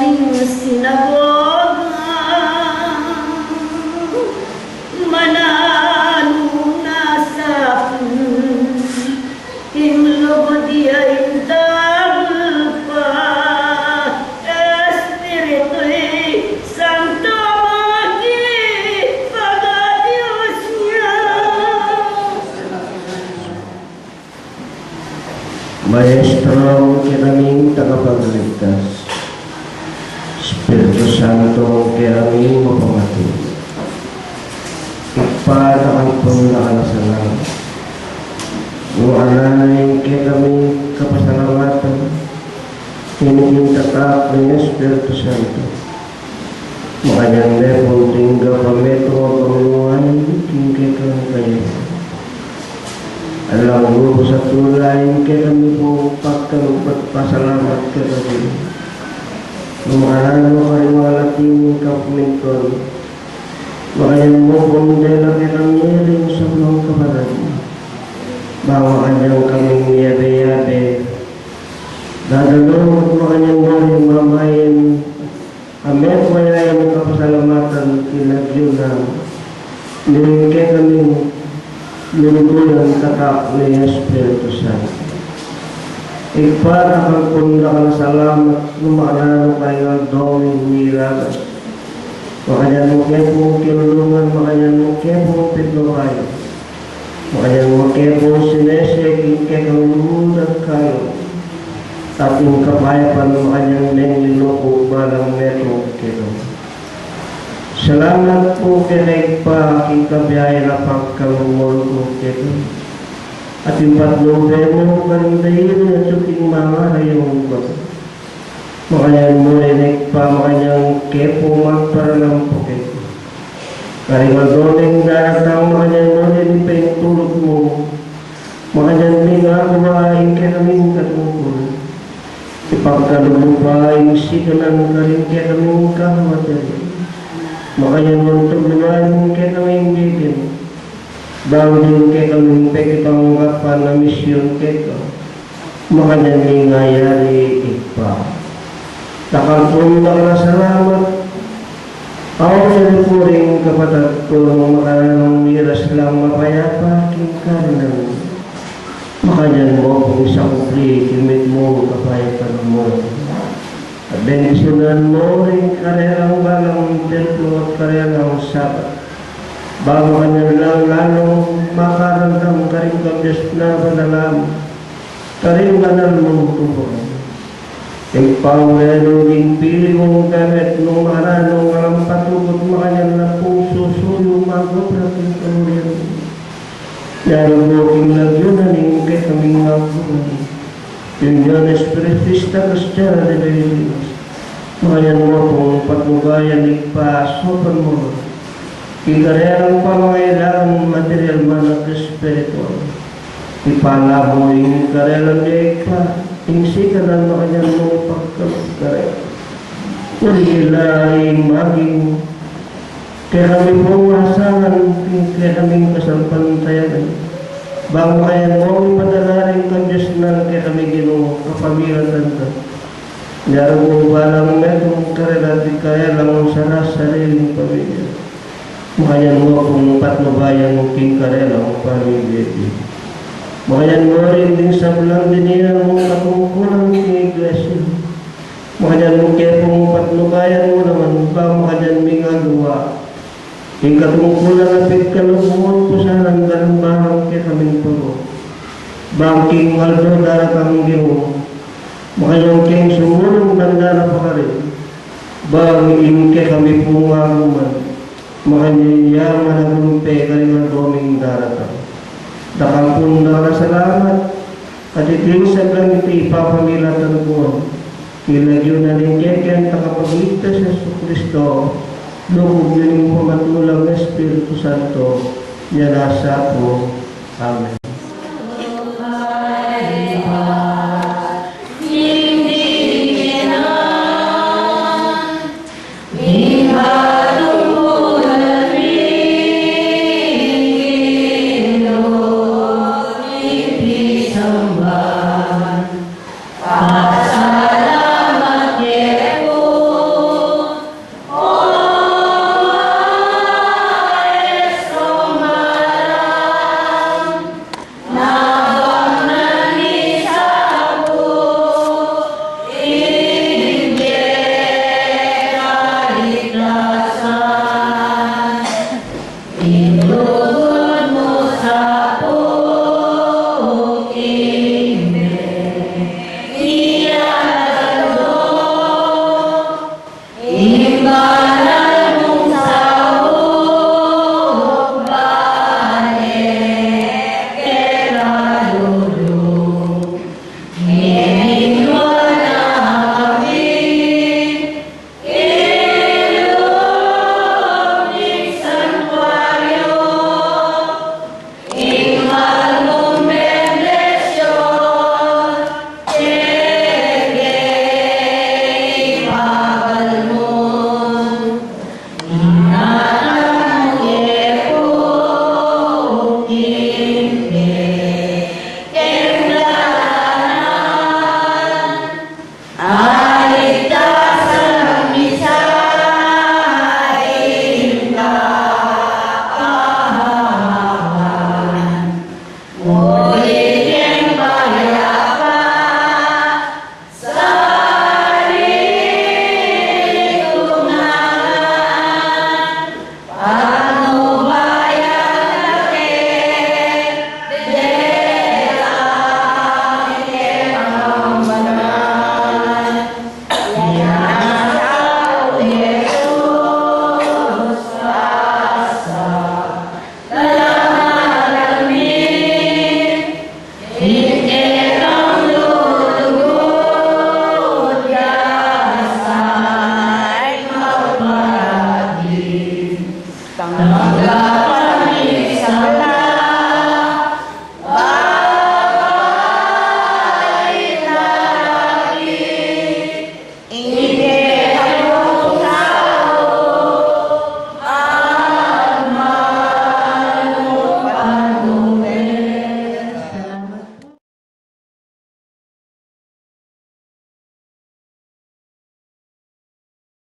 aming sinagoga, manalo na sa akin, himlog di ay dalpa, Espiritu'y Santo magi pag-Diyos niya. Maestro, kinaming tagapagligtas, Espiritu Santo, kinaming mapamati, ipadakan po nakalasalan, uanay kinaming kapasalamatan, hinihintatak ng Espiritu Santo, makanyang nepong tingga pameto panguhay, kingkikang kayo. Alam mo sa tulay, kaya kami po pagkalupat pasalamat ka kami. Lumahalan mo kariwalating kapuminton. Makayan mo kung dela kitang nyeling sa mga kabaran. Bawa kanyang kaming yabe-yabe. Dadalong at makanyang mo yung mamayin. Kami at mayayan mo kapasalamatan kinagyo na nilingke kaming lulutulan tatak ni Espiritu Santo. Ipadakan po nakalasalamat lumakalaro kayo ang doming nilagas. Makanyan mo kaya po kinulungan, makanyan mo kaya po pitlokayo. Makanyan mo kaya po sinesek, kaya kang lumunan kayo. Taping kapayapan makanyang niloko balang metro kito. Salamat po kinay pa aking kabiyay na pagkalumol ko kito. At yung patlobe mo karindahin at suking mga hayong ba. Makanyang mo inig pa makanyang kepo magparalang po kito. Karingadoning daratang makanyang mo inig pa yung tulog mo. Makanyang lingakumain kinaming katungkol. Ipagkalumong pa yung sikanan karin kinaming kahamatari. Makanya untuk lumayan kaya kaming bitin. Bago din kaya kaming pekitang kapan na misyon kaya. Makanya ngayari ipa. Takal po nakasalamat. Ako sa lupuring kapatid ko makanang miras lang mapayapa king karnan. Makanya mo kung isang kupli kimit mo kapayapan mo. Bendisyonan mo rin karerang balang templo at karerang sabat. Bago kanya lang lalong makarandam karing kabiyas na banalam. Karing banal mong tupon. Ipawelo din pili mong gamit nung maranong alam patugot makanyang na puso suyo magoperating kamulian. Yarang mo king nagyunan yung kay kaming magunan. Yung yan espiritista kasya na nililiwas. Mayan mo kung patnubayan ipaasopan mo. Ikarerang pamangailangan material man at espiritual. Ipala mo yung ikarerang niya ipa. Ingsikan ang makanyan mo pagkakarera. Ulilaing maging kaya kami po masahan, kaya kaming kasampantayan. Bago kaya mo ipadalaring ka Diyos na kaya kami ginoo kapamilatan ka. Yarang mo balang metong karelati kaya lang sa sariling pamilya. Makayan mo kung patnubayan mo king karelang pamilya. Makayan mo rin din sa bulang dinihan mo katungkulang king iglesia. Makayan mo kaya kung patnubayan mo naman ba makayan mingagawa. King katungkulang apit kalubungan po sa hanggang bahang kaya kaming pulo. Bangking Aldo daratang ginoo. Makanyang king sumulong nandara pa ka rin. Bang kaya kami pungaguman. Makanyang yaman na gulumpe karingan doming daratang. Dakang pong nakasalamat. At itinsag lang ito ipapamilatan ko. Kilagyo na rin kaya takapagligtas sa Kristo. Lugog yun yung pamatulang Espiritu Santo. Yan nasa po. Amen.